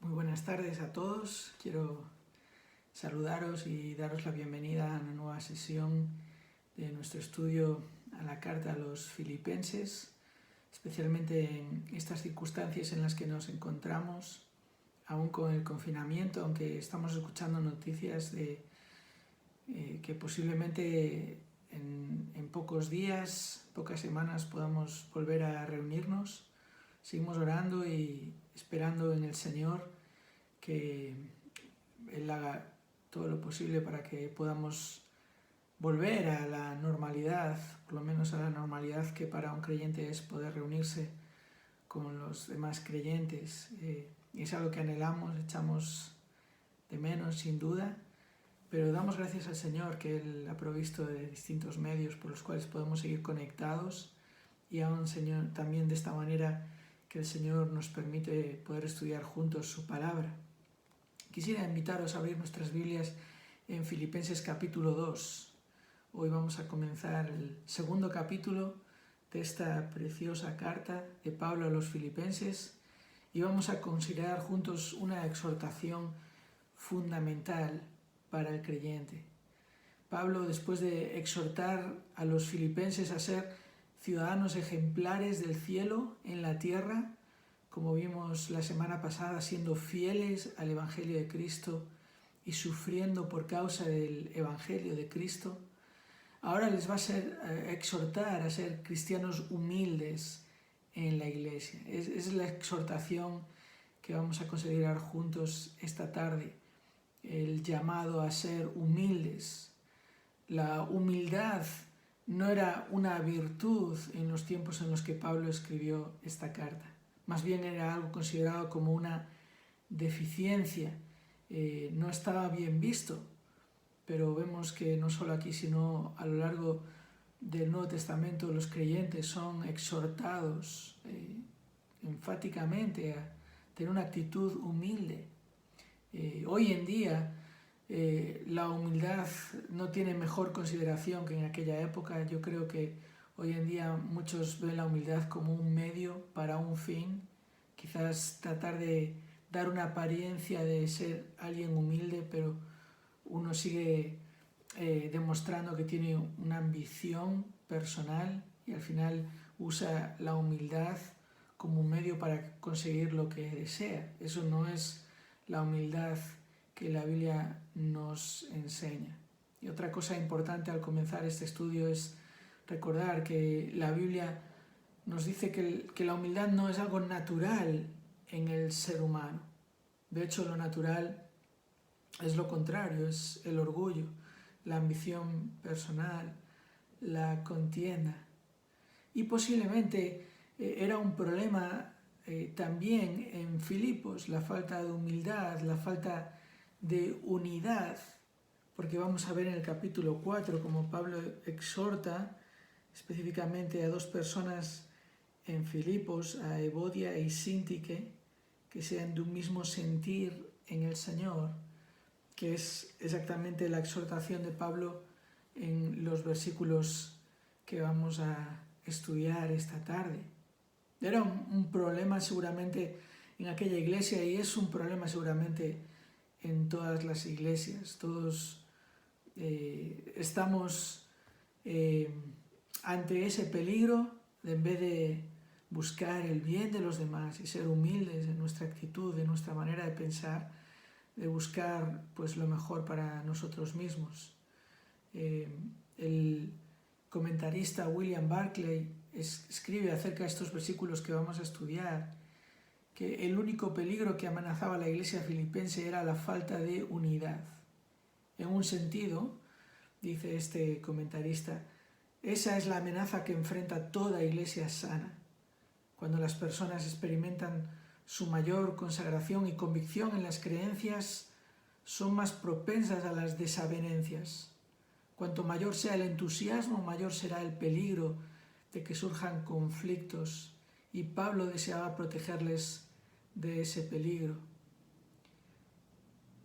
Muy buenas tardes a todos. Quiero saludaros y daros la bienvenida a una nueva sesión de nuestro estudio a la carta a los filipenses, especialmente en estas circunstancias en las que nos encontramos, aún con el confinamiento, aunque estamos escuchando noticias de que posiblemente en pocos días, pocas semanas podamos volver a reunirnos. Seguimos orando y esperando en el Señor que Él haga todo lo posible para que podamos volver a la normalidad, por lo menos a la normalidad que para un creyente es poder reunirse con los demás creyentes. Y es algo que anhelamos, echamos de menos sin duda, pero damos gracias al Señor que Él ha provisto de distintos medios por los cuales podemos seguir conectados y aún, Señor, también de esta manera que el Señor nos permite poder estudiar juntos su palabra. Quisiera invitaros a abrir nuestras Biblias en Filipenses capítulo 2. Hoy vamos a comenzar el segundo capítulo de esta preciosa carta de Pablo a los filipenses y vamos a considerar juntos una exhortación fundamental para el creyente. Pablo, después de exhortar a los filipenses a ser ciudadanos ejemplares del cielo en la tierra, como vimos la semana pasada, siendo fieles al Evangelio de Cristo y sufriendo por causa del Evangelio de Cristo, ahora les va a exhortar a ser cristianos humildes en la iglesia. Es la exhortación que vamos a considerar juntos esta tarde, el llamado a ser humildes. La humildad no era una virtud en los tiempos en los que Pablo escribió esta carta. Más bien era algo considerado como una deficiencia. No estaba bien visto, pero vemos que no solo aquí, sino a lo largo del Nuevo Testamento, los creyentes son exhortados enfáticamente a tener una actitud humilde. Hoy en día la humildad no tiene mejor consideración que en aquella época. Yo creo que hoy en día muchos ven la humildad como un medio para un fin, quizás tratar de dar una apariencia de ser alguien humilde, pero uno sigue demostrando que tiene una ambición personal y al final usa la humildad como un medio para conseguir lo que desea. Eso no es la humildad que la Biblia nos enseña. Y otra cosa importante al comenzar este estudio es recordar que la Biblia nos dice que la humildad no es algo natural en el ser humano. De hecho, lo natural es lo contrario, es el orgullo, la ambición personal, la contienda. Y posiblemente era un problema también en Filipos, la falta de humildad, la falta de unidad, porque vamos a ver en el capítulo 4 como Pablo exhorta específicamente a dos personas en Filipos, a Evodia y Síntique, que sean de un mismo sentir en el Señor, que es exactamente la exhortación de Pablo en los versículos que vamos a estudiar esta tarde. Era un problema seguramente en aquella iglesia y es un problema seguramente en todas las iglesias. Todos estamos ante ese peligro de, en vez de buscar el bien de los demás y ser humildes en nuestra actitud, en nuestra manera de pensar, de buscar pues lo mejor para nosotros mismos. El comentarista William Barclay escribe acerca de estos versículos que vamos a estudiar, que el único peligro que amenazaba a la iglesia filipense era la falta de unidad. En un sentido, dice este comentarista, esa es la amenaza que enfrenta toda iglesia sana. Cuando las personas experimentan su mayor consagración y convicción en las creencias, son más propensas a las desavenencias. Cuanto mayor sea el entusiasmo, mayor será el peligro de que surjan conflictos, y Pablo deseaba protegerles de ese peligro.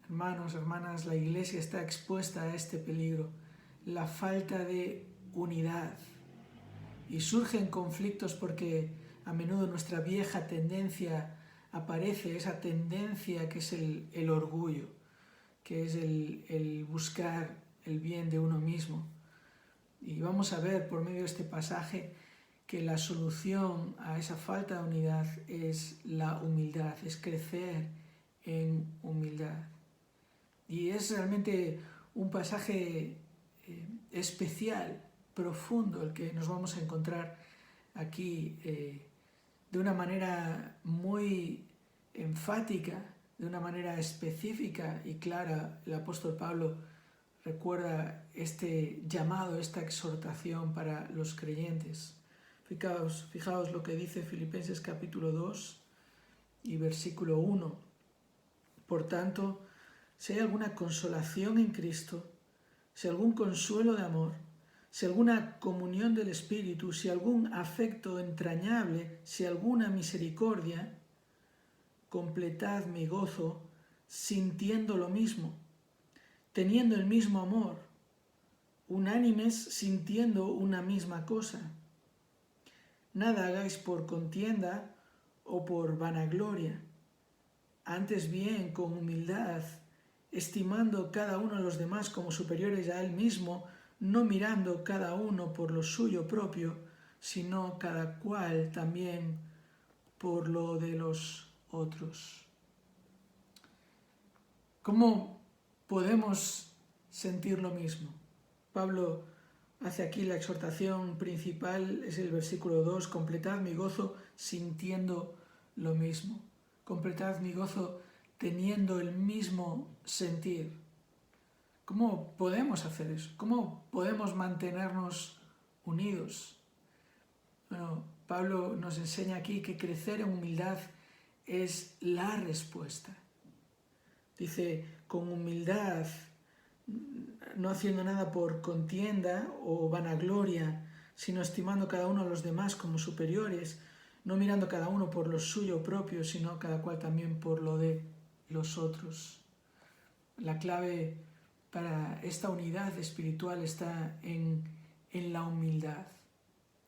Hermanos, hermanas, la iglesia está expuesta a este peligro, la falta de unidad. Y surgen conflictos porque a menudo nuestra vieja tendencia aparece esa tendencia que es el orgullo, que es el buscar el bien de uno mismo. Y vamos a ver por medio de este pasaje que la solución a esa falta de unidad es la humildad, es crecer en humildad. Y es realmente un pasaje especial, profundo, el que nos vamos a encontrar aquí de una manera muy enfática, de una manera específica y clara. El apóstol Pablo recuerda este llamado, esta exhortación para los creyentes. Fijaos lo que dice Filipenses capítulo 2 y versículo 1. Por tanto, si hay alguna consolación en Cristo, si algún consuelo de amor, si alguna comunión del Espíritu, si algún afecto entrañable, si alguna misericordia, completad mi gozo sintiendo lo mismo, teniendo el mismo amor, unánimes sintiendo una misma cosa. Nada hagáis por contienda o por vanagloria, antes bien con humildad, estimando cada uno a los demás como superiores a él mismo, no mirando cada uno por lo suyo propio, sino cada cual también por lo de los otros. ¿Cómo podemos sentir lo mismo? Pablo hace aquí la exhortación principal, es el versículo 2, completad mi gozo sintiendo lo mismo. Completad mi gozo teniendo el mismo sentir. ¿Cómo podemos hacer eso? ¿Cómo podemos mantenernos unidos? Bueno, Pablo nos enseña aquí que crecer en humildad es la respuesta. Dice, con humildad, no haciendo nada por contienda o vanagloria, sino estimando cada uno a los demás como superiores, no mirando cada uno por lo suyo propio, sino cada cual también por lo de los otros. La clave para esta unidad espiritual está en la humildad.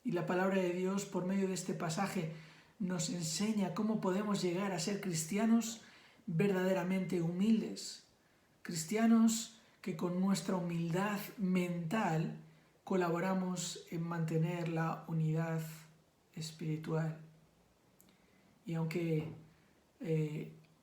Y la palabra de Dios, por medio de este pasaje, nos enseña cómo podemos llegar a ser cristianos verdaderamente humildes. Cristianos que con nuestra humildad mental colaboramos en mantener la unidad espiritual. Y aunque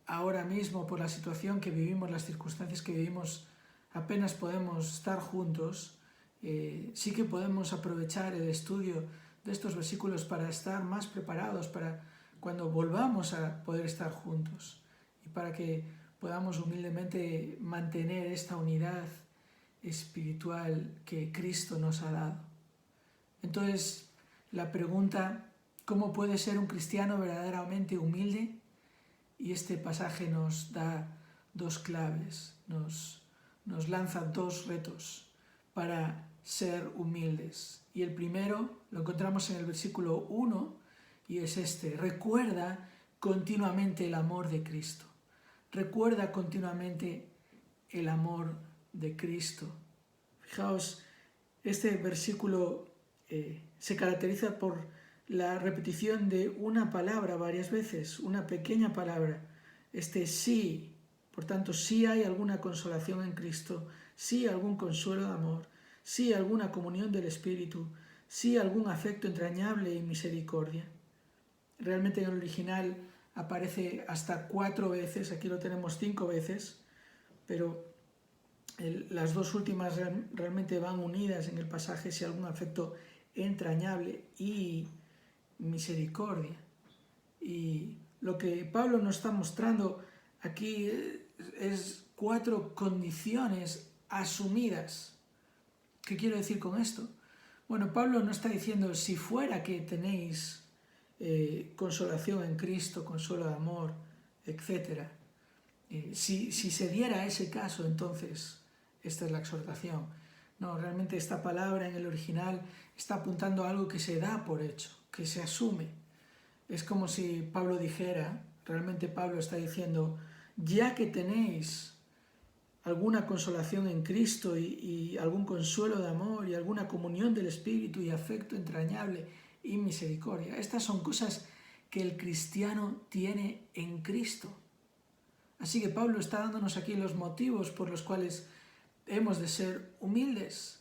ahora mismo, por la situación que vivimos, las circunstancias que vivimos, apenas podemos estar juntos, sí que podemos aprovechar el estudio de estos versículos para estar más preparados para cuando volvamos a poder estar juntos y para que podamos humildemente mantener esta unidad espiritual que Cristo nos ha dado. Entonces, la pregunta, ¿cómo puede ser un cristiano verdaderamente humilde? Y este pasaje nos da dos claves, nos lanza dos retos para ser humildes. Y el primero lo encontramos en el versículo 1 y es este: recuerda continuamente el amor de Cristo. Recuerda continuamente el amor de Cristo. Fijaos, este versículo se caracteriza por la repetición de una palabra varias veces, una pequeña palabra. Sí, por tanto, sí hay alguna consolación en Cristo, sí algún consuelo de amor, sí alguna comunión del Espíritu, sí algún afecto entrañable y misericordia. Realmente en el original aparece hasta 4 veces, aquí lo tenemos 5 veces, pero las dos últimas realmente van unidas en el pasaje, si algún afecto entrañable y misericordia. Y lo que Pablo nos está mostrando aquí es 4 condiciones asumidas. ¿Qué quiero decir con esto? Bueno, Pablo no está diciendo si fuera que tenéis consolación en Cristo, consuelo de amor, etc. Si se diera ese caso, entonces esta es la exhortación. No, realmente esta palabra en el original está apuntando a algo que se da por hecho, que se asume. Es como si Pablo dijera, realmente Pablo está diciendo, ya que tenéis alguna consolación en Cristo y algún consuelo de amor y alguna comunión del Espíritu y afecto entrañable y misericordia. Estas son cosas que el cristiano tiene en Cristo. Así que Pablo está dándonos aquí los motivos por los cuales hemos de ser humildes.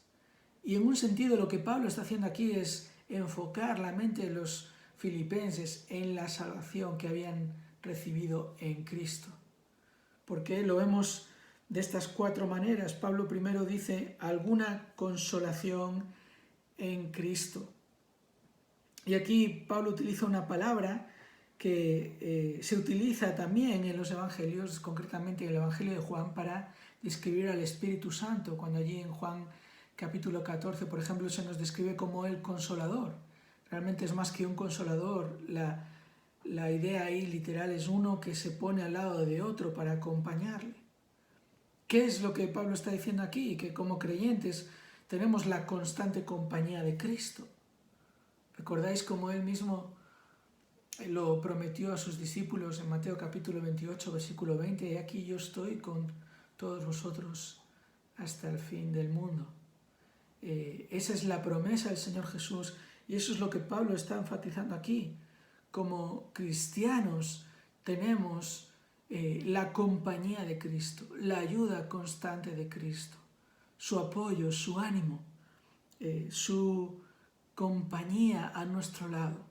Y en un sentido lo que Pablo está haciendo aquí es enfocar la mente de los filipenses en la salvación que habían recibido en Cristo. Porque lo vemos de estas 4 maneras. Pablo primero dice alguna consolación en Cristo. Y aquí Pablo utiliza una palabra que se utiliza también en los evangelios, concretamente en el Evangelio de Juan, para describir al Espíritu Santo, cuando allí en Juan capítulo 14, por ejemplo, se nos describe como el Consolador. Realmente es más que un consolador, la idea ahí literal es uno que se pone al lado de otro para acompañarle. ¿Qué es lo que Pablo está diciendo aquí? Que como creyentes tenemos la constante compañía de Cristo. ¿Recordáis cómo él mismo lo prometió a sus discípulos en Mateo capítulo 28, versículo 20? Y aquí yo estoy con todos vosotros hasta el fin del mundo. Esa es la promesa del Señor Jesús y eso es lo que Pablo está enfatizando aquí. Como cristianos tenemos la compañía de Cristo, la ayuda constante de Cristo, su apoyo, su ánimo, su compañía a nuestro lado.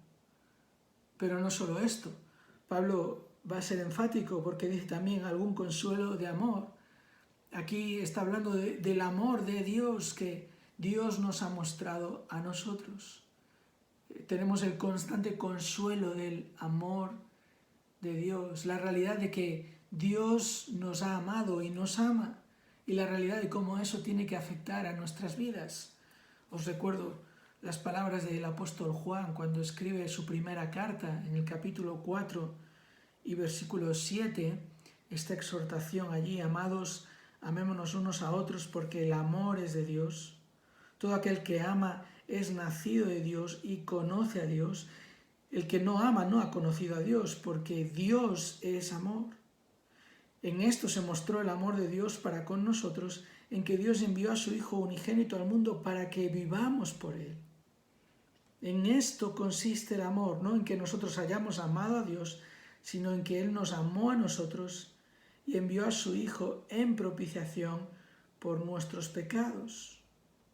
Pero no solo esto, Pablo va a ser enfático porque dice también algún consuelo de amor. Aquí está hablando del amor de Dios que Dios nos ha mostrado a nosotros. Tenemos el constante consuelo del amor de Dios, la realidad de que Dios nos ha amado y nos ama, y la realidad de cómo eso tiene que afectar a nuestras vidas. Os recuerdo las palabras del apóstol Juan cuando escribe su primera carta en el capítulo 4 y versículo 7, esta exhortación allí: amados, amémonos unos a otros porque el amor es de Dios. Todo aquel que ama es nacido de Dios y conoce a Dios. El que no ama no ha conocido a Dios, porque Dios es amor. En esto se mostró el amor de Dios para con nosotros, en que Dios envió a su Hijo unigénito al mundo para que vivamos por Él. En esto consiste el amor, no en que nosotros hayamos amado a Dios, sino en que Él nos amó a nosotros y envió a su Hijo en propiciación por nuestros pecados.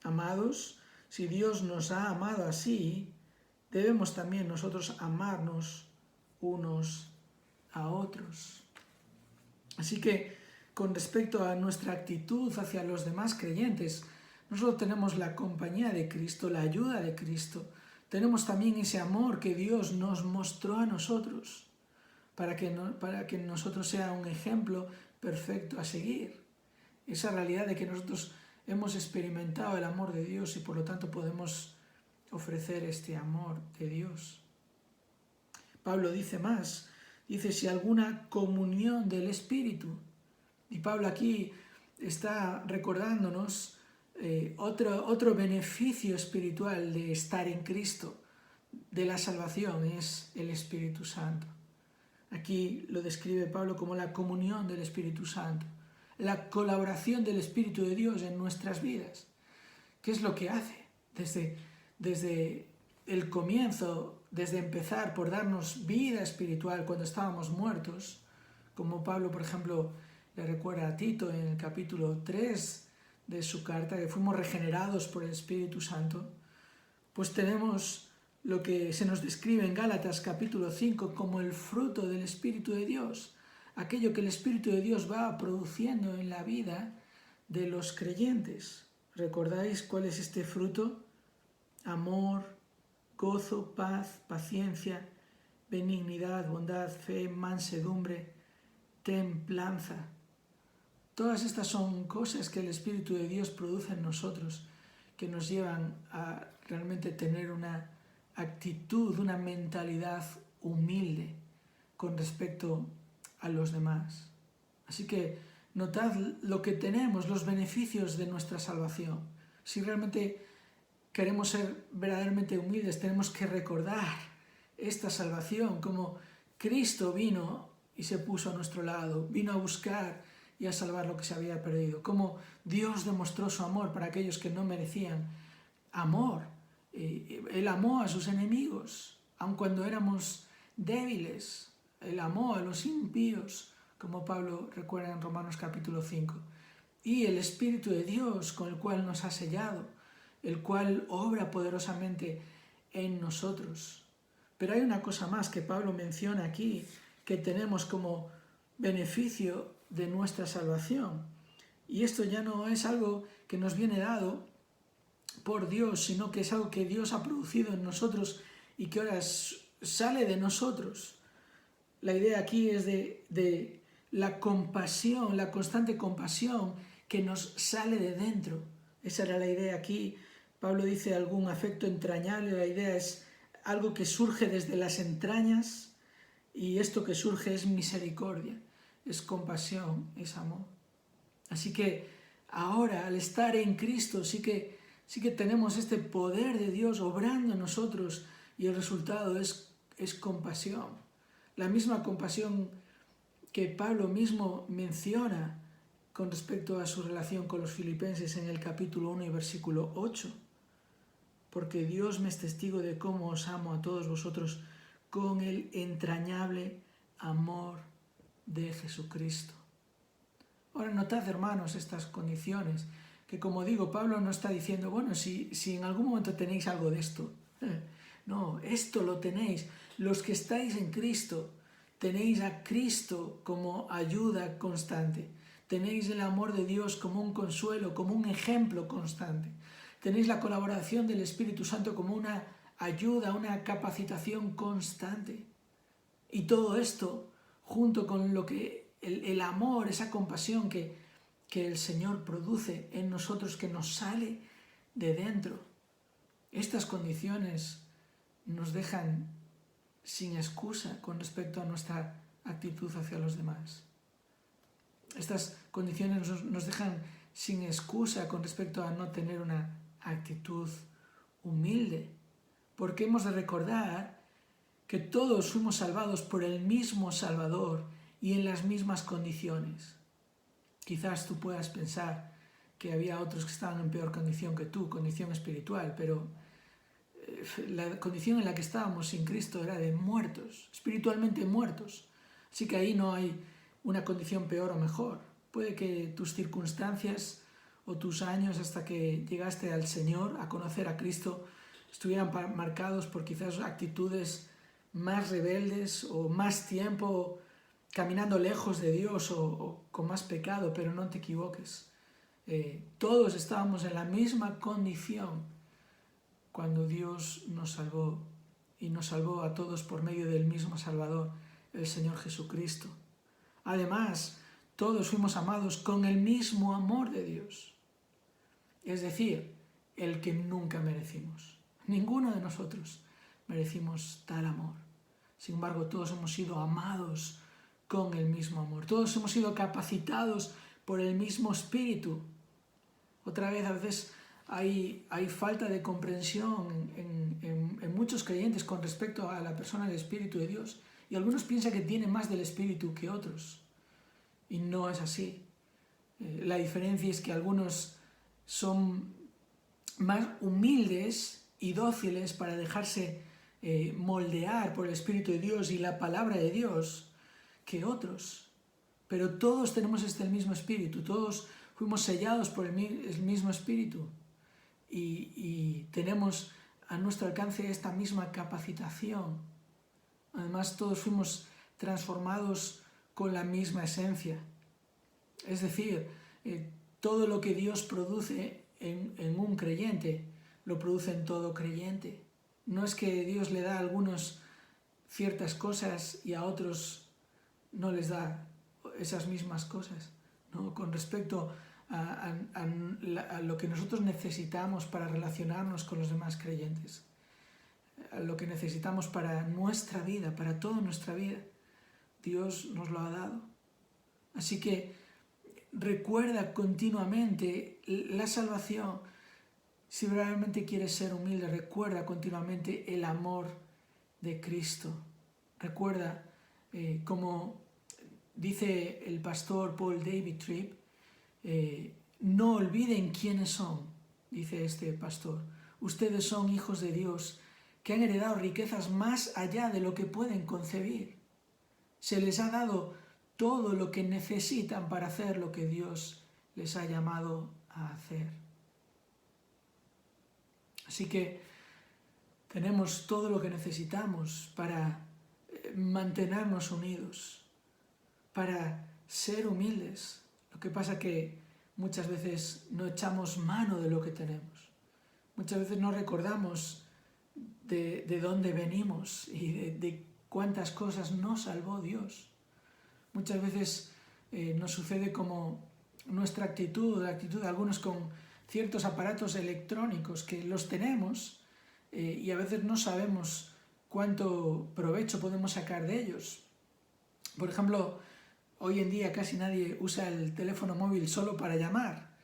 Amados, si Dios nos ha amado así, debemos también nosotros amarnos unos a otros. Así que, con respecto a nuestra actitud hacia los demás creyentes, nosotros tenemos la compañía de Cristo, la ayuda de Cristo. Tenemos también ese amor que Dios nos mostró a nosotros, para que nosotros sea un ejemplo perfecto a seguir. Esa realidad de que nosotros hemos experimentado el amor de Dios y por lo tanto podemos ofrecer este amor de Dios. Pablo dice más, dice si alguna comunión del Espíritu. Y Pablo aquí está recordándonos otro beneficio espiritual de estar en Cristo, de la salvación, es el Espíritu Santo. Aquí lo describe Pablo como la comunión del Espíritu Santo, la colaboración del Espíritu de Dios en nuestras vidas. ¿Qué es lo que hace? Desde el comienzo, desde empezar por darnos vida espiritual cuando estábamos muertos, como Pablo, por ejemplo, le recuerda a Tito en el capítulo 3 de su carta, que fuimos regenerados por el Espíritu Santo, pues tenemos lo que se nos describe en Gálatas capítulo 5 como el fruto del Espíritu de Dios, aquello que el Espíritu de Dios va produciendo en la vida de los creyentes. ¿Recordáis cuál es este fruto? Amor, gozo, paz, paciencia, benignidad, bondad, fe, mansedumbre, templanza. Todas estas son cosas que el Espíritu de Dios produce en nosotros, que nos llevan a realmente tener una actitud, una mentalidad humilde con respecto a los demás. Así que notad lo que tenemos, los beneficios de nuestra salvación. Si realmente queremos ser verdaderamente humildes, tenemos que recordar esta salvación, como Cristo vino y se puso a nuestro lado, vino a buscar y a salvar lo que se había perdido, como Dios demostró su amor para aquellos que no merecían amor. Él amó a sus enemigos, aun cuando éramos débiles. Él amó a los impíos, como Pablo recuerda en Romanos capítulo 5. Y el Espíritu de Dios con el cual nos ha sellado, el cual obra poderosamente en nosotros. Pero hay una cosa más que Pablo menciona aquí, que tenemos como beneficio de nuestra salvación. Y esto ya no es algo que nos viene dado por Dios, sino que es algo que Dios ha producido en nosotros y que ahora sale de nosotros. La idea aquí es de la compasión, la constante compasión que nos sale de dentro. Esa era la idea aquí. Pablo dice algún afecto entrañable, la idea es algo que surge desde las entrañas, y esto que surge es misericordia, es compasión, es amor. Así que ahora, al estar en Cristo, sí que tenemos este poder de Dios obrando en nosotros, y el resultado es compasión. La misma compasión que Pablo mismo menciona con respecto a su relación con los filipenses en el capítulo 1 y versículo 8. Porque Dios me es testigo de cómo os amo a todos vosotros con el entrañable amor de Jesucristo. Ahora notad, hermanos, estas condiciones, que como digo, Pablo no está diciendo, bueno, si en algún momento tenéis algo de esto. No, esto lo tenéis. Los que estáis en Cristo, tenéis a Cristo como ayuda constante. Tenéis el amor de Dios como un consuelo, como un ejemplo constante. Tenéis la colaboración del Espíritu Santo como una ayuda, una capacitación constante. Y todo esto, junto con lo que el amor, esa compasión que el Señor produce en nosotros, que nos sale de dentro. Estas condiciones nos dejan sin excusa con respecto a nuestra actitud hacia los demás. Estas condiciones nos dejan sin excusa con respecto a no tener una actitud humilde, porque hemos de recordar que todos fuimos salvados por el mismo Salvador y en las mismas condiciones. Quizás tú puedas pensar que había otros que estaban en peor condición que tú, condición espiritual, pero la condición en la que estábamos sin Cristo era de muertos, espiritualmente muertos. Así que ahí no hay una condición peor o mejor. Puede que tus circunstancias o tus años hasta que llegaste al Señor, a conocer a Cristo, estuvieran marcados por quizás actitudes más rebeldes o más tiempo caminando lejos de Dios o con más pecado, pero no te equivoques. Todos estábamos en la misma condición cuando Dios nos salvó, y nos salvó a todos por medio del mismo Salvador, el Señor Jesucristo. Además, todos fuimos amados con el mismo amor de Dios, es decir, el que nunca merecimos. Ninguno de nosotros merecimos tal amor. Sin embargo, todos hemos sido amados con el mismo amor. Todos hemos sido capacitados por el mismo Espíritu. Otra vez, a veces hay falta de comprensión en muchos creyentes con respecto a la persona del Espíritu de Dios. Y algunos piensan que tienen más del Espíritu que otros. Y no es así. La diferencia es que algunos son más humildes y dóciles para dejarse moldear por el Espíritu de Dios y la palabra de Dios que otros. Pero todos tenemos el mismo Espíritu, todos fuimos sellados por el mismo Espíritu y tenemos a nuestro alcance esta misma capacitación. Además, todos fuimos transformados con la misma esencia. Es decir, todo lo que Dios produce en un creyente, lo produce en todo creyente. No es que Dios le da a algunos ciertas cosas y a otros no les da esas mismas cosas, ¿no? Con respecto a lo que nosotros necesitamos para relacionarnos con los demás creyentes, a lo que necesitamos para nuestra vida, para toda nuestra vida, Dios nos lo ha dado. Así que recuerda continuamente la salvación. Si realmente quieres ser humilde, recuerda continuamente el amor de Cristo. Recuerda, como dice el pastor Paul David Tripp, no olviden quiénes son, dice este pastor. Ustedes son hijos de Dios que han heredado riquezas más allá de lo que pueden concebir. Se les ha dado todo lo que necesitan para hacer lo que Dios les ha llamado a hacer. Así que tenemos todo lo que necesitamos para mantenernos unidos, para ser humildes. Lo que pasa que muchas veces no echamos mano de lo que tenemos. Muchas veces no recordamos de dónde venimos y de cuántas cosas nos salvó Dios. Muchas veces nos sucede como nuestra actitud, la actitud de algunos con ciertos aparatos electrónicos que los tenemos y a veces no sabemos cuánto provecho podemos sacar de ellos. Por ejemplo, hoy en día casi nadie usa el teléfono móvil solo para llamar,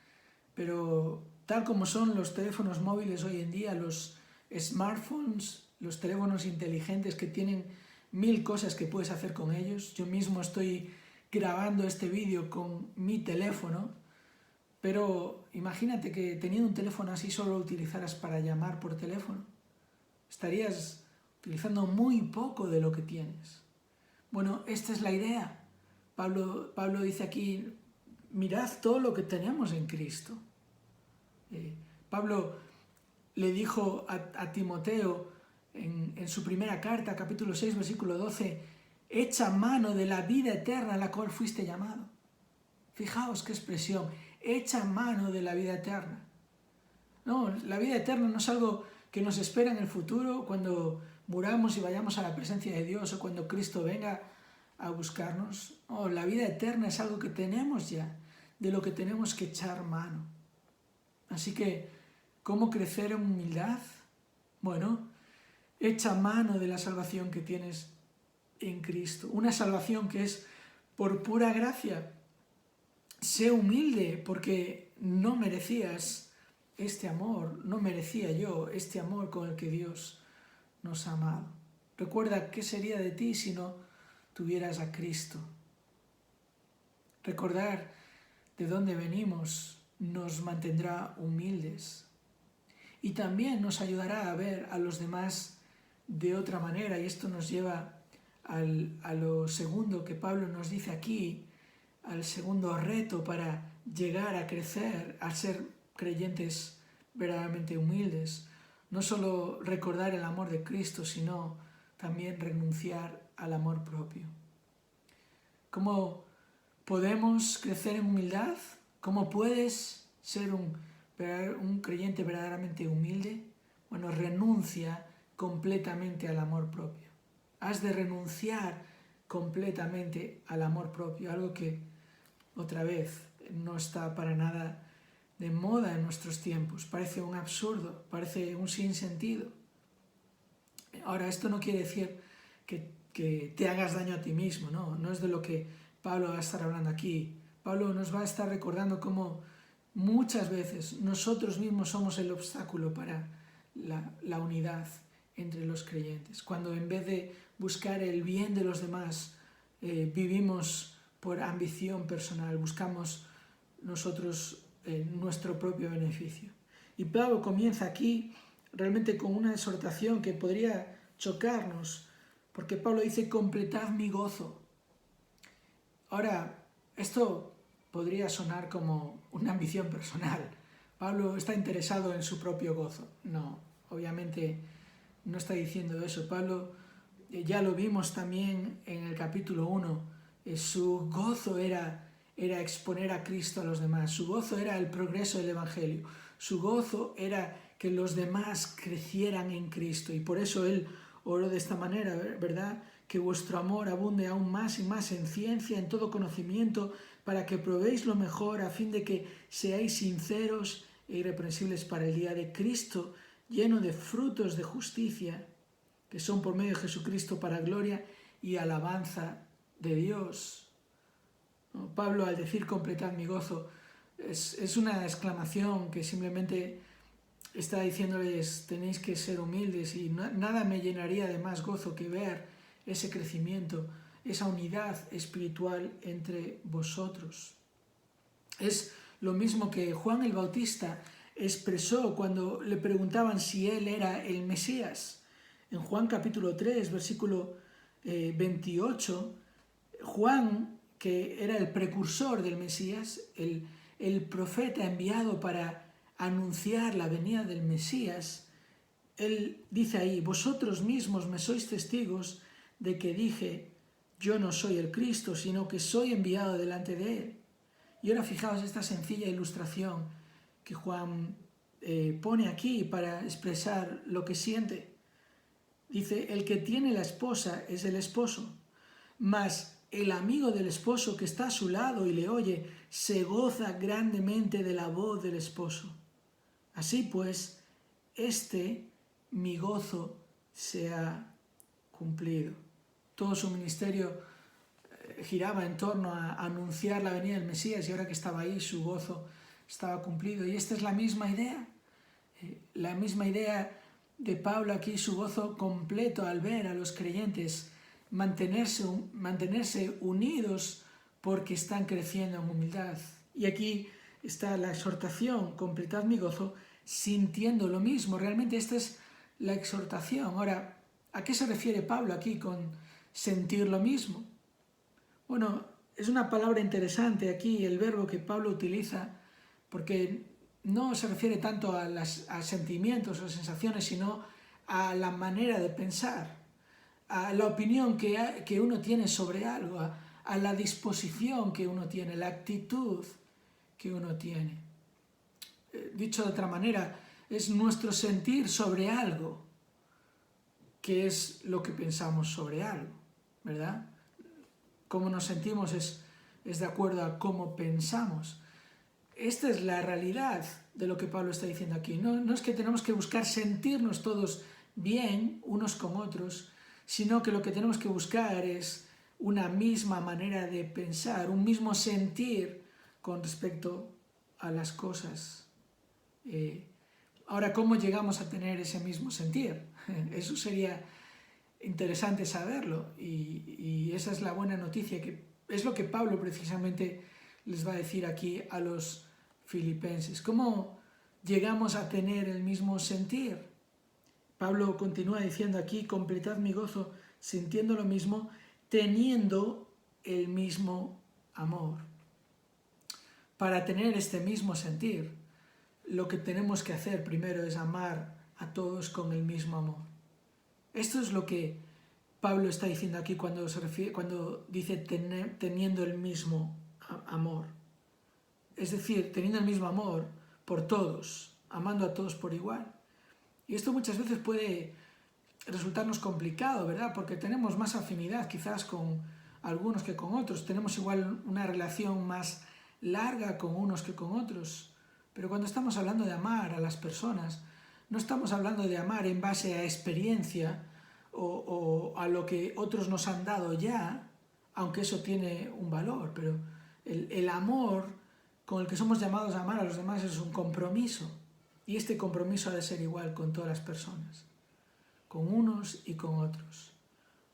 pero tal como son los teléfonos móviles hoy en día, los smartphones, los teléfonos inteligentes que tienen 1000 cosas que puedes hacer con ellos. Yo mismo estoy grabando este vídeo con mi teléfono, pero imagínate que teniendo un teléfono así solo lo utilizaras para llamar por teléfono. Estarías utilizando muy poco de lo que tienes. Bueno, esta es la idea. Pablo dice aquí, mirad todo lo que tenemos en Cristo. Pablo le dijo a Timoteo en su primera carta, capítulo 6, versículo 12, echa mano de la vida eterna a la cual fuiste llamado. Fijaos qué expresión, echa mano de la vida eterna. No, la vida eterna no es algo que nos espera en el futuro cuando muramos y vayamos a la presencia de Dios o cuando Cristo venga a buscarnos. No, la vida eterna es algo que tenemos ya, de lo que tenemos que echar mano. Así que, ¿cómo crecer en humildad? Bueno, echa mano de la salvación que tienes en Cristo. Una salvación que es por pura gracia. Sé humilde porque no merecías este amor, no merecía yo este amor con el que Dios nos ha amado. Recuerda qué sería de ti si no tuvieras a Cristo. Recordar de dónde venimos nos mantendrá humildes y también nos ayudará a ver a los demás de otra manera, y esto nos lleva a lo segundo que Pablo nos dice aquí, al segundo reto para llegar a crecer, a ser creyentes verdaderamente humildes. No solo recordar el amor de Cristo, sino también renunciar al amor propio. ¿Cómo podemos crecer en humildad? ¿Cómo puedes ser un creyente verdaderamente humilde? Bueno, renuncia completamente al amor propio. Has de renunciar completamente al amor propio, algo que otra vez no está para nada de moda en nuestros tiempos. Parece un absurdo, parece un sinsentido. Ahora, esto no quiere decir que te hagas daño a ti mismo, no es de lo que Pablo va a estar hablando aquí. Pablo nos va a estar recordando cómo muchas veces nosotros mismos somos el obstáculo para la unidad entre los creyentes. Cuando en vez de buscar el bien de los demás, vivimos por ambición personal, buscamos nosotros nuestro propio beneficio. Y Pablo comienza aquí realmente con una exhortación que podría chocarnos, porque Pablo dice, completad mi gozo. Ahora, esto podría sonar como una ambición personal. Pablo está interesado en su propio gozo. No, obviamente no está diciendo eso. Pablo, ya lo vimos también en el capítulo 1, su gozo era exponer a Cristo a los demás. Su gozo era el progreso del Evangelio. Su gozo era que los demás crecieran en Cristo. Y por eso él oró de esta manera, ¿verdad? Que vuestro amor abunde aún más y más en ciencia, en todo conocimiento, para que probéis lo mejor, a fin de que seáis sinceros e irreprensibles para el día de Cristo, lleno de frutos de justicia, que son por medio de Jesucristo para gloria y alabanza de Dios. Pablo, al decir completad mi gozo, es una exclamación que simplemente está diciéndoles, tenéis que ser humildes, y nada me llenaría de más gozo que ver ese crecimiento, esa unidad espiritual entre vosotros. Es lo mismo que Juan el Bautista expresó cuando le preguntaban si él era el Mesías. En Juan capítulo 3, versículo 28, Juan, que era el precursor del Mesías, el profeta enviado para anunciar la venida del Mesías, él dice ahí: vosotros mismos me sois testigos de que dije, yo no soy el Cristo, sino que soy enviado delante de él. Y ahora fijaos esta sencilla ilustración que Juan pone aquí para expresar lo que siente. Dice: el que tiene la esposa es el esposo, mas el amigo del esposo que está a su lado y le oye, se goza grandemente de la voz del esposo. Así pues, mi gozo se ha cumplido. Todo su ministerio giraba en torno a anunciar la venida del Mesías, y ahora que estaba ahí, su gozo estaba cumplido. Y esta es la misma idea de Pablo aquí, su gozo completo al ver a los creyentes mantenerse unidos porque están creciendo en humildad. Y aquí está la exhortación: completad mi gozo sintiendo lo mismo. Realmente esta es la exhortación. Ahora, ¿a qué se refiere Pablo aquí con sentir lo mismo? Bueno, es una palabra interesante aquí, el verbo que Pablo utiliza, porque no se refiere tanto a sentimientos o sensaciones, sino a la manera de pensar, a la opinión que uno tiene sobre algo, a la disposición que uno tiene, la actitud que uno tiene. Dicho de otra manera, es nuestro sentir sobre algo, que es lo que pensamos sobre algo, ¿verdad? Cómo nos sentimos es de acuerdo a cómo pensamos. Esta es la realidad de lo que Pablo está diciendo aquí. No es que tenemos que buscar sentirnos todos bien unos con otros, sino que lo que tenemos que buscar es una misma manera de pensar, un mismo sentir con respecto a las cosas. Ahora, ¿cómo llegamos a tener ese mismo sentir? Eso sería interesante saberlo, y esa es la buena noticia, que es lo que Pablo precisamente les va a decir aquí a los filipenses. ¿Cómo llegamos a tener el mismo sentir? Pablo continúa diciendo aquí: completad mi gozo sintiendo lo mismo, teniendo el mismo amor. Para tener este mismo sentir, lo que tenemos que hacer primero es amar a todos con el mismo amor. Esto es lo que Pablo está diciendo aquí cuando dice teniendo el mismo amor. Es decir, teniendo el mismo amor por todos, amando a todos por igual. Y esto muchas veces puede resultarnos complicado, ¿verdad? Porque tenemos más afinidad quizás con algunos que con otros. Tenemos igual una relación más larga con unos que con otros. Pero cuando estamos hablando de amar a las personas, no estamos hablando de amar en base a experiencia o a lo que otros nos han dado ya, aunque eso tiene un valor, pero el amor con el que somos llamados a amar a los demás es un compromiso, y este compromiso ha de ser igual con todas las personas, con unos y con otros,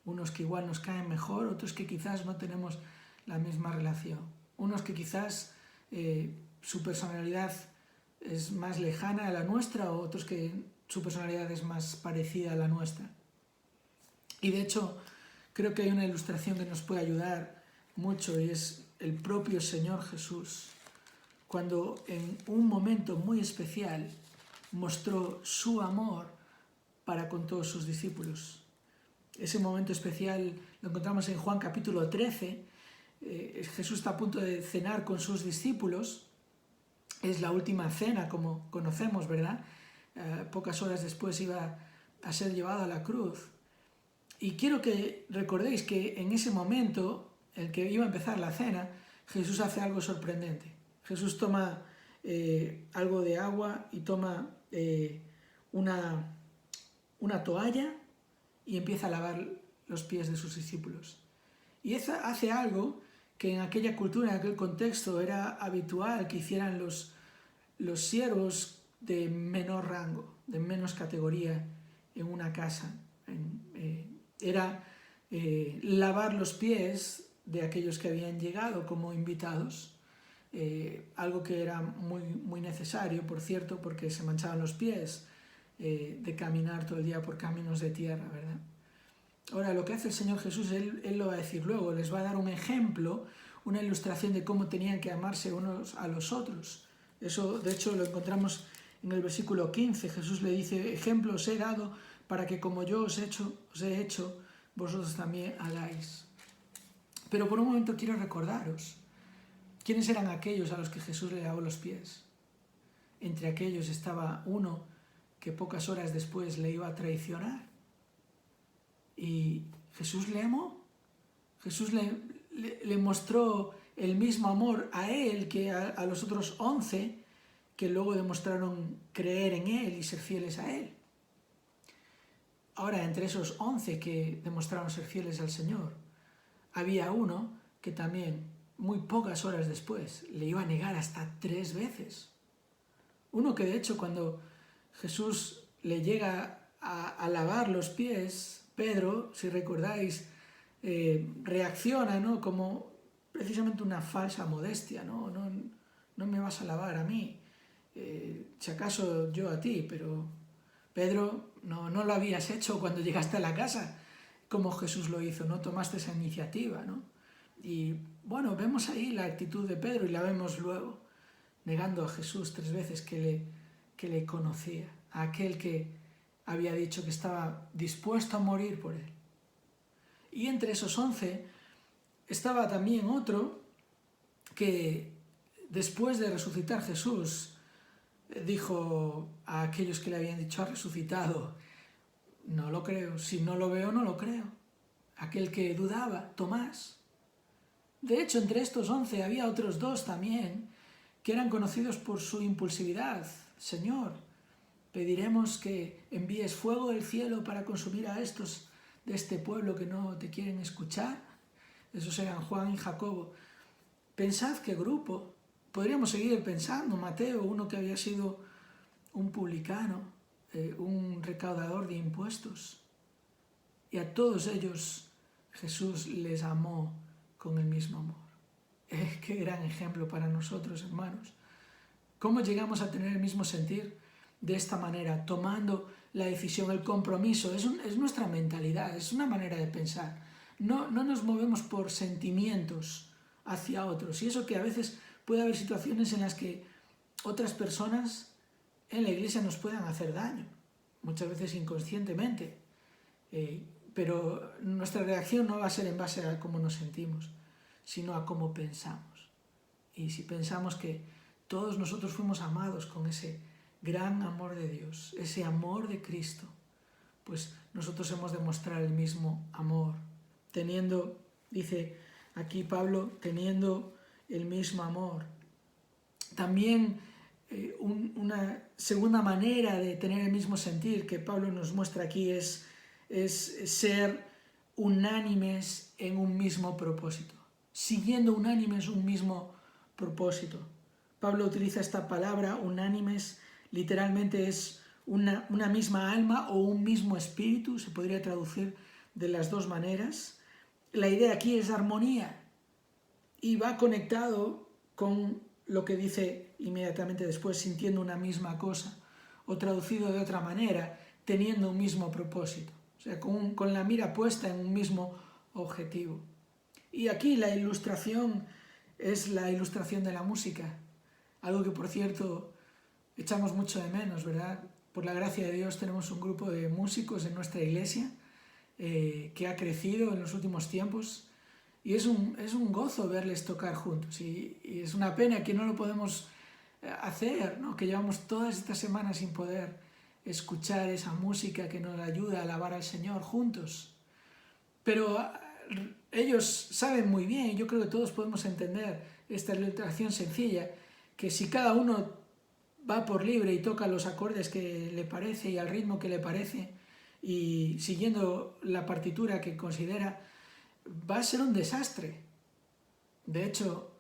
unos que igual nos caen mejor, otros que quizás no tenemos la misma relación, unos que quizás su personalidad es más lejana a la nuestra, o otros que su personalidad es más parecida a la nuestra. Y de hecho, creo que hay una ilustración que nos puede ayudar mucho, y es el propio Señor Jesús, cuando en un momento muy especial mostró su amor para con todos sus discípulos. Ese momento especial lo encontramos en Juan capítulo 13. Jesús está a punto de cenar con sus discípulos. Es la última cena, como conocemos, ¿verdad? Pocas horas después iba a ser llevado a la cruz. Y quiero que recordéis que en ese momento, el que iba a empezar la cena, Jesús hace algo sorprendente. Jesús toma algo de agua y toma una toalla y empieza a lavar los pies de sus discípulos. Y hace algo que en aquella cultura, en aquel contexto, era habitual que hicieran los siervos de menor rango, de menos categoría en una casa. Era lavar los pies de aquellos que habían llegado como invitados, algo que era muy, muy necesario, por cierto, porque se manchaban los pies de caminar todo el día por caminos de tierra, ¿verdad? Ahora, lo que hace el Señor Jesús, Él lo va a decir luego, les va a dar un ejemplo, una ilustración de cómo tenían que amarse unos a los otros. Eso, de hecho, lo encontramos en el versículo 15. Jesús le dice, ejemplo os he dado para que como yo os he hecho, vosotros también hagáis. Pero por un momento quiero recordaros, ¿quiénes eran aquellos a los que Jesús le lavó los pies? Entre aquellos estaba uno que pocas horas después le iba a traicionar. Y Jesús le amó. Jesús le mostró el mismo amor a él que a los otros 11 que luego demostraron creer en él y ser fieles a él. Ahora, entre esos 11 que demostraron ser fieles al Señor, había uno que también, muy pocas horas después, le iba a negar hasta 3 veces. Uno que de hecho cuando Jesús le llega a lavar los pies, Pedro, si recordáis, reacciona, ¿no?, como precisamente una falsa modestia, ¿no? No me vas a lavar a mí, si acaso yo a ti, pero Pedro, no lo habías hecho cuando llegaste a la casa, como Jesús lo hizo, no tomaste esa iniciativa, ¿no? Y bueno, vemos ahí la actitud de Pedro y la vemos luego, negando a Jesús 3 veces que le conocía, a aquel que había dicho que estaba dispuesto a morir por él. Y entre esos 11 estaba también otro que después de resucitar Jesús dijo a aquellos que le habían dicho, ha resucitado, no lo creo, si no lo veo no lo creo. Aquel que dudaba, Tomás. De hecho, entre estos 11 había otros 2 también que eran conocidos por su impulsividad. Señor, pediremos que envíes fuego del cielo para consumir a estos de este pueblo que no te quieren escuchar. Esos eran Juan y Jacobo. Pensad qué grupo. Podríamos seguir pensando, Mateo, uno que había sido un publicano, un recaudador de impuestos. Y a todos ellos Jesús les amó con el mismo amor. Qué gran ejemplo para nosotros, hermanos. ¿Cómo llegamos a tener el mismo sentir? De esta manera, tomando la decisión, el compromiso. Es nuestra mentalidad, es una manera de pensar. No nos movemos por sentimientos hacia otros. Y eso que a veces puede haber situaciones en las que otras personas en la iglesia nos puedan hacer daño, muchas veces inconscientemente. Pero nuestra reacción no va a ser en base a cómo nos sentimos, sino a cómo pensamos. Y si pensamos que todos nosotros fuimos amados con ese gran amor de Dios, ese amor de Cristo, pues nosotros hemos de mostrar el mismo amor, teniendo, dice aquí Pablo, teniendo el mismo amor. También una segunda manera de tener el mismo sentir que Pablo nos muestra aquí es ser unánimes en un mismo propósito, siguiendo unánimes un mismo propósito. Pablo utiliza esta palabra, unánimes, literalmente es una misma alma o un mismo espíritu, se podría traducir de las 2 maneras. La idea aquí es armonía y va conectado con lo que dice inmediatamente después, sintiendo una misma cosa, o traducido de otra manera, teniendo un mismo propósito, o sea, con la mira puesta en un mismo objetivo. Y aquí la ilustración es la ilustración de la música, algo que por cierto echamos mucho de menos, ¿verdad? Por la gracia de Dios tenemos un grupo de músicos en nuestra iglesia que ha crecido en los últimos tiempos y es un gozo verles tocar juntos y es una pena que no lo podemos hacer, ¿no? Que llevamos todas estas semanas sin poder escuchar esa música que nos ayuda a alabar al Señor juntos. Pero ellos saben muy bien, y yo creo que todos podemos entender esta ilustración sencilla, que si cada uno va por libre y toca los acordes que le parece y al ritmo que le parece y siguiendo la partitura que considera, va a ser un desastre. De hecho,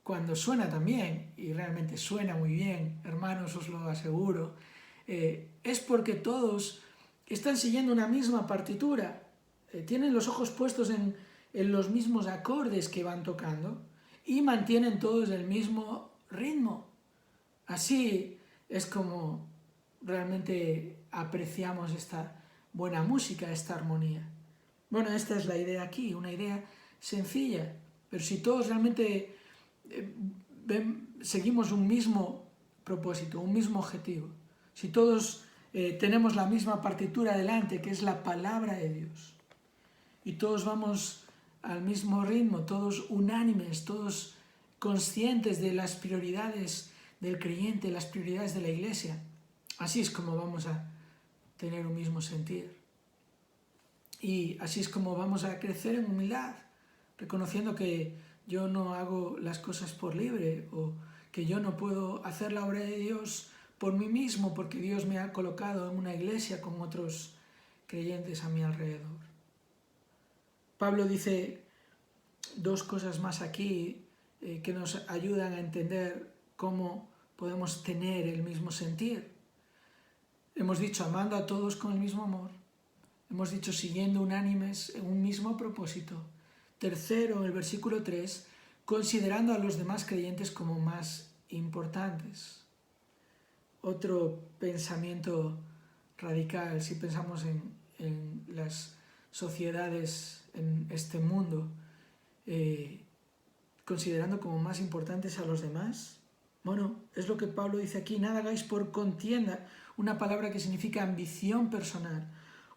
cuando suena también, y realmente suena muy bien, hermanos, os lo aseguro, es porque todos están siguiendo una misma partitura, tienen los ojos puestos en los mismos acordes que van tocando y mantienen todos el mismo ritmo. Así es como realmente apreciamos esta buena música, esta armonía? Bueno, esta es la idea aquí, una idea sencilla, pero si todos realmente seguimos un mismo propósito, un mismo objetivo, si todos tenemos la misma partitura delante, que es la palabra de Dios, y todos vamos al mismo ritmo, todos unánimes, todos conscientes de las prioridades del creyente, las prioridades de la iglesia, así es como vamos a tener un mismo sentir. Y así es como vamos a crecer en humildad, reconociendo que yo no hago las cosas por libre, o que yo no puedo hacer la obra de Dios por mí mismo, porque Dios me ha colocado en una iglesia con otros creyentes a mi alrededor. Pablo dice dos cosas más aquí que nos ayudan a entender cómo podemos tener el mismo sentir. Hemos dicho amando a todos con el mismo amor. Hemos dicho siguiendo unánimes en un mismo propósito. Tercero, en el versículo 3, considerando a los demás creyentes como más importantes. Otro pensamiento radical, si pensamos en las sociedades, en este mundo, considerando como más importantes a los demás. Bueno, es lo que Pablo dice aquí: nada hagáis por contienda, una palabra que significa ambición personal,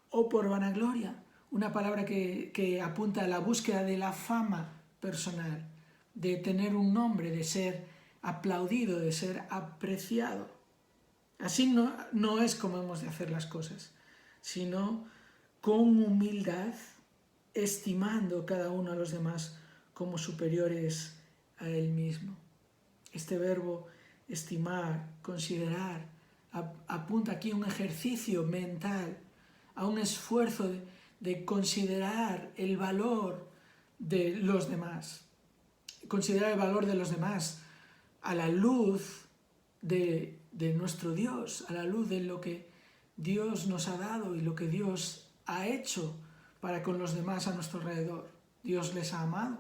o por vanagloria, una palabra que apunta a la búsqueda de la fama personal, de tener un nombre, de ser aplaudido, de ser apreciado. Así no es como hemos de hacer las cosas, sino con humildad, estimando cada uno a los demás como superiores a él mismo. Este verbo estimar, considerar, apunta aquí a un ejercicio mental, a un esfuerzo de considerar el valor de los demás. Considerar el valor de los demás a la luz de nuestro Dios, a la luz de lo que Dios nos ha dado y lo que Dios ha hecho para con los demás a nuestro alrededor. Dios les ha amado,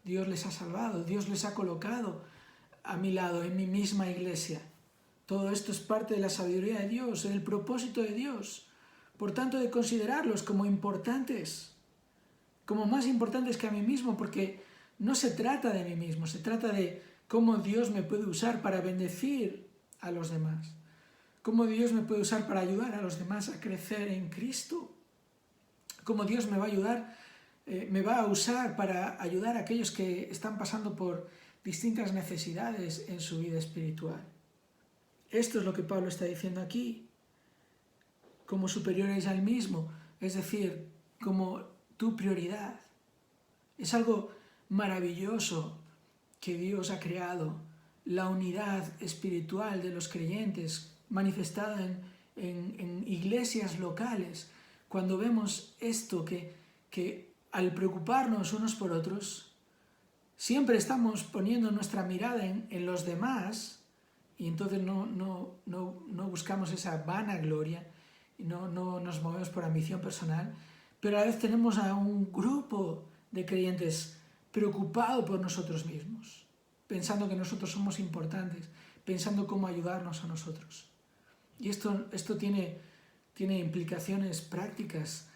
Dios les ha salvado, Dios les ha colocado a mi lado, en mi misma iglesia. Todo esto es parte de la sabiduría de Dios, el propósito de Dios. Por tanto, de considerarlos como importantes, como más importantes que a mí mismo, porque no se trata de mí mismo, se trata de cómo Dios me puede usar para bendecir a los demás, cómo Dios me puede usar para ayudar a los demás a crecer en Cristo, cómo Dios me va a ayudar, me va a usar para ayudar a aquellos que están pasando por distintas necesidades en su vida espiritual. Esto es lo que Pablo está diciendo aquí, como superiores al mismo, es decir, como tu prioridad. Es algo maravilloso que Dios ha creado, la unidad espiritual de los creyentes manifestada en iglesias locales. Cuando vemos esto, que al preocuparnos unos por otros, siempre estamos poniendo nuestra mirada en los demás, y entonces no buscamos esa vanagloria, y no nos movemos por ambición personal, pero a la vez tenemos a un grupo de creyentes preocupado por nosotros mismos, pensando que nosotros somos importantes, pensando cómo ayudarnos a nosotros. Y esto tiene implicaciones prácticas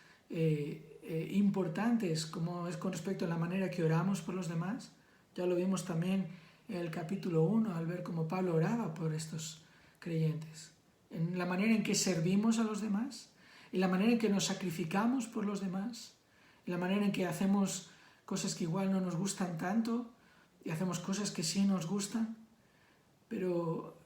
importantes, como es con respecto a la manera que oramos por los demás. Ya lo vimos también en el capítulo 1, al ver cómo Pablo oraba por estos creyentes. En la manera en que servimos a los demás, en la manera en que nos sacrificamos por los demás, en la manera en que hacemos cosas que igual no nos gustan tanto y hacemos cosas que sí nos gustan, pero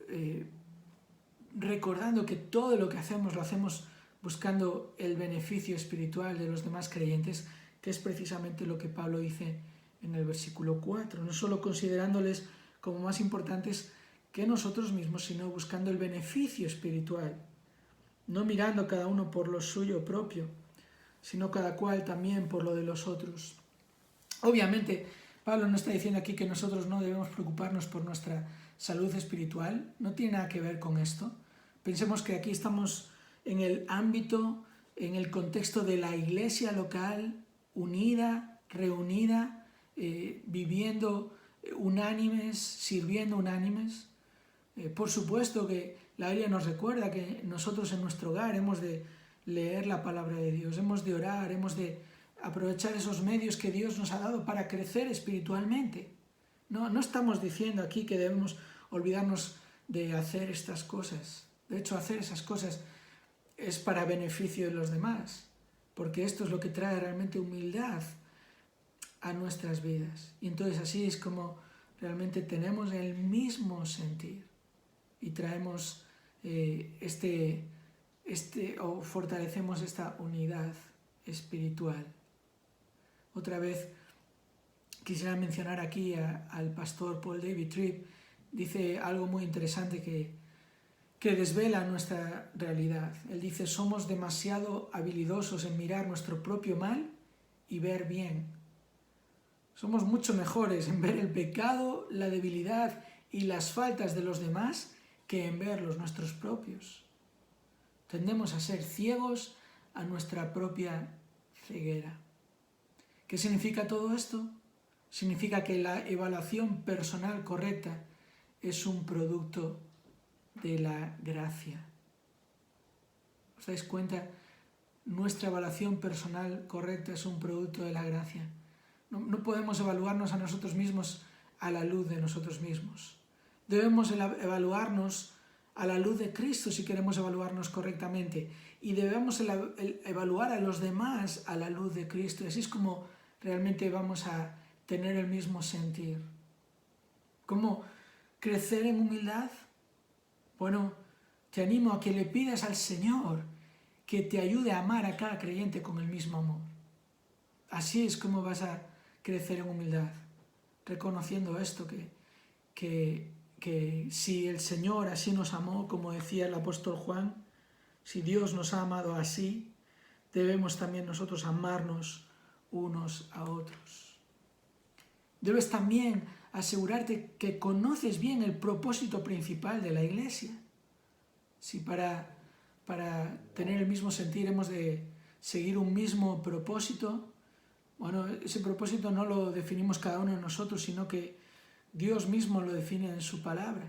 recordando que todo lo que hacemos lo hacemos buscando el beneficio espiritual de los demás creyentes, que es precisamente lo que Pablo dice en el versículo 4, no solo considerándoles como más importantes que nosotros mismos, sino buscando el beneficio espiritual, no mirando cada uno por lo suyo propio, sino cada cual también por lo de los otros. Obviamente, Pablo no está diciendo aquí que nosotros no debemos preocuparnos por nuestra salud espiritual, no tiene nada que ver con esto. Pensemos que aquí estamos en el ámbito, en el contexto de la iglesia local, unida, reunida, viviendo unánimes, sirviendo unánimes. Por supuesto que La Biblia nos recuerda que nosotros en nuestro hogar hemos de leer la palabra de Dios, hemos de orar, hemos de aprovechar esos medios que Dios nos ha dado para crecer espiritualmente. No estamos diciendo aquí que debemos olvidarnos de hacer estas cosas. De hecho, hacer esas cosas es para beneficio de los demás, porque esto es lo que trae realmente humildad a nuestras vidas. Y entonces así es como realmente tenemos el mismo sentir y traemos o fortalecemos esta unidad espiritual. Otra vez quisiera mencionar aquí al pastor Paul David Tripp. Dice algo muy interesante que desvela nuestra realidad. Él dice: somos demasiado habilidosos en mirar nuestro propio mal y ver bien. Somos mucho mejores en ver el pecado, la debilidad y las faltas de los demás que en ver los nuestros propios. Tendemos a ser ciegos a nuestra propia ceguera. ¿Qué significa todo esto? Significa que la evaluación personal correcta es un producto de la gracia. ¿Os dais cuenta? Nuestra evaluación personal correcta es un producto de la gracia. No podemos evaluarnos a nosotros mismos a la luz de nosotros mismos. Debemos evaluarnos a la luz de Cristo si queremos evaluarnos correctamente. Y debemos evaluar a los demás a la luz de Cristo. Y así es como realmente vamos a tener el mismo sentir. ¿Cómo crecer en humildad? Bueno, te animo a que le pidas al Señor que te ayude a amar a cada creyente con el mismo amor. Así es como vas a crecer en humildad, reconociendo esto, que si el Señor así nos amó, como decía el apóstol Juan, si Dios nos ha amado así, debemos también nosotros amarnos unos a otros. Debes también asegurarte que conoces bien el propósito principal de la Iglesia. Si para tener el mismo sentir hemos de seguir un mismo propósito, bueno, ese propósito no lo definimos cada uno de nosotros, sino que Dios mismo lo define en su palabra.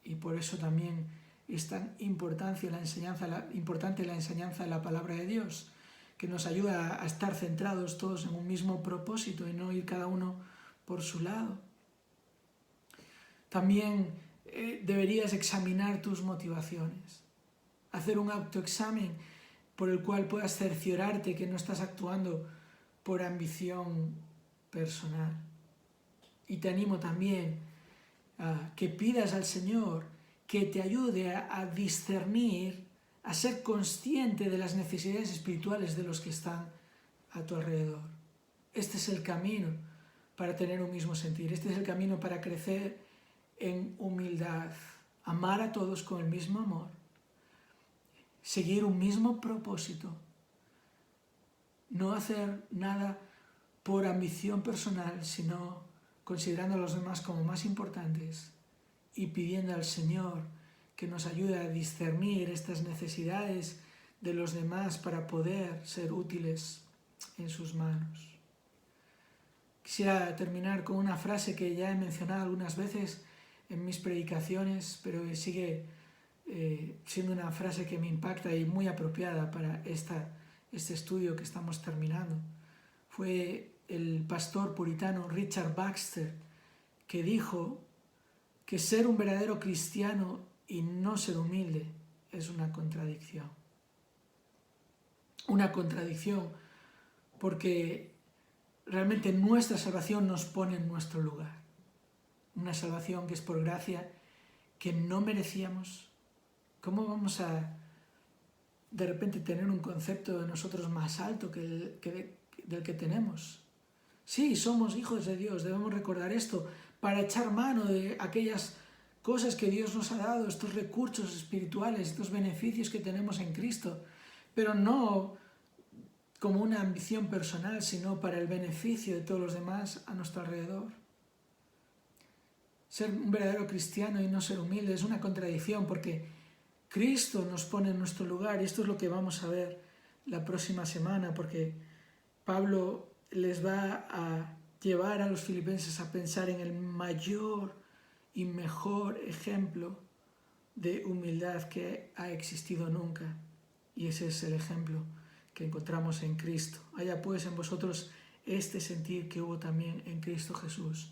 Y por eso también es tan importante la enseñanza de la palabra de Dios, que nos ayuda a estar centrados todos en un mismo propósito y no ir cada uno por su lado. También deberías examinar tus motivaciones, hacer un autoexamen por el cual puedas cerciorarte que no estás actuando por ambición personal. Y te animo también a que pidas al Señor que te ayude a discernir, a ser consciente de las necesidades espirituales de los que están a tu alrededor. Este es el camino para tener un mismo sentir, este es el camino para crecer en humildad, amar a todos con el mismo amor, seguir un mismo propósito, no hacer nada por ambición personal, sino considerando a los demás como más importantes y pidiendo al Señor que nos ayude a discernir estas necesidades de los demás para poder ser útiles en sus manos. Quisiera terminar con una frase que ya he mencionado algunas veces en mis predicaciones, pero que sigue siendo una frase que me impacta y muy apropiada para este estudio que estamos terminando. Fue el pastor puritano Richard Baxter que dijo que ser un verdadero cristiano y no ser humilde es una contradicción. Una contradicción porque realmente nuestra salvación nos pone en nuestro lugar. Una salvación que es por gracia, que no merecíamos. ¿Cómo vamos a de repente tener un concepto de nosotros más alto del que tenemos? Sí, somos hijos de Dios, debemos recordar esto para echar mano de aquellas cosas que Dios nos ha dado, estos recursos espirituales, estos beneficios que tenemos en Cristo, pero no como una ambición personal, sino para el beneficio de todos los demás a nuestro alrededor. Ser un verdadero cristiano y no ser humilde es una contradicción porque Cristo nos pone en nuestro lugar y esto es lo que vamos a ver la próxima semana, porque Pablo les va a llevar a los filipenses a pensar en el mayor y mejor ejemplo de humildad que ha existido nunca. Y ese es el ejemplo que encontramos en Cristo. Haya pues en vosotros este sentir que hubo también en Cristo Jesús.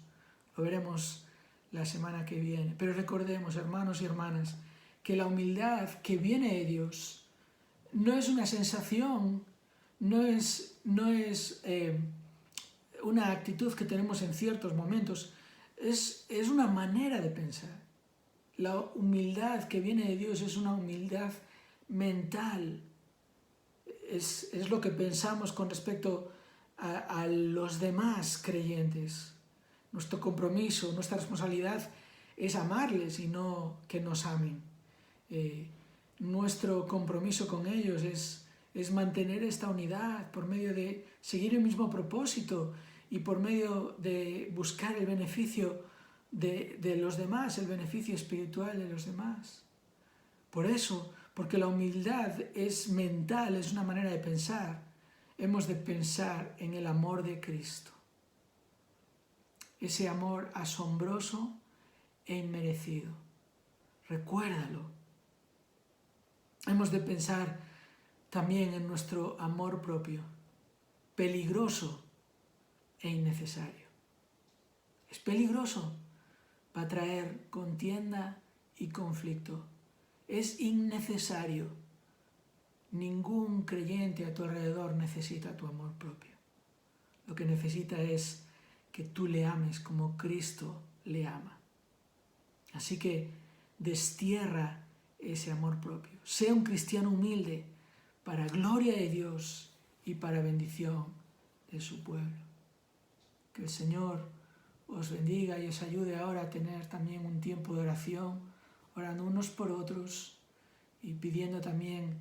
Lo veremos la semana que viene. Pero recordemos, hermanos y hermanas, que la humildad que viene de Dios no es una sensación, no es una actitud que tenemos en ciertos momentos, es una manera de pensar. La humildad que viene de Dios es una humildad mental. Es lo que pensamos con respecto a los demás creyentes. Nuestro compromiso, nuestra responsabilidad es amarles y no que nos amen. Nuestro compromiso con ellos es mantener esta unidad por medio de seguir el mismo propósito y por medio de buscar el beneficio de los demás, el beneficio espiritual de los demás. Por eso, porque la humildad es mental, es una manera de pensar, hemos de pensar en el amor de Cristo. Ese amor asombroso e inmerecido. Recuérdalo. Hemos de pensar también en nuestro amor propio, peligroso e innecesario. Es peligroso, va a traer contienda y conflicto. Es innecesario. Ningún creyente a tu alrededor necesita tu amor propio. Lo que necesita es que tú le ames como Cristo le ama. Así que destierra ese amor propio. Sea un cristiano humilde para gloria de Dios y para bendición de su pueblo. Que el Señor os bendiga y os ayude ahora a tener también un tiempo de oración, orando unos por otros y pidiendo también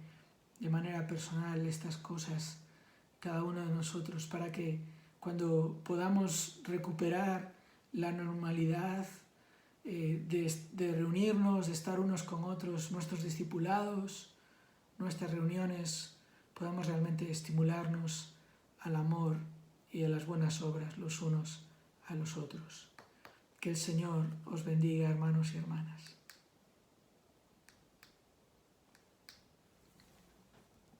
de manera personal estas cosas cada uno de nosotros, para que cuando podamos recuperar la normalidad de reunirnos, de estar unos con otros, nuestros discipulados, nuestras reuniones, podamos realmente estimularnos al amor y a las buenas obras los unos a los otros. Que el Señor os bendiga, hermanos y hermanas.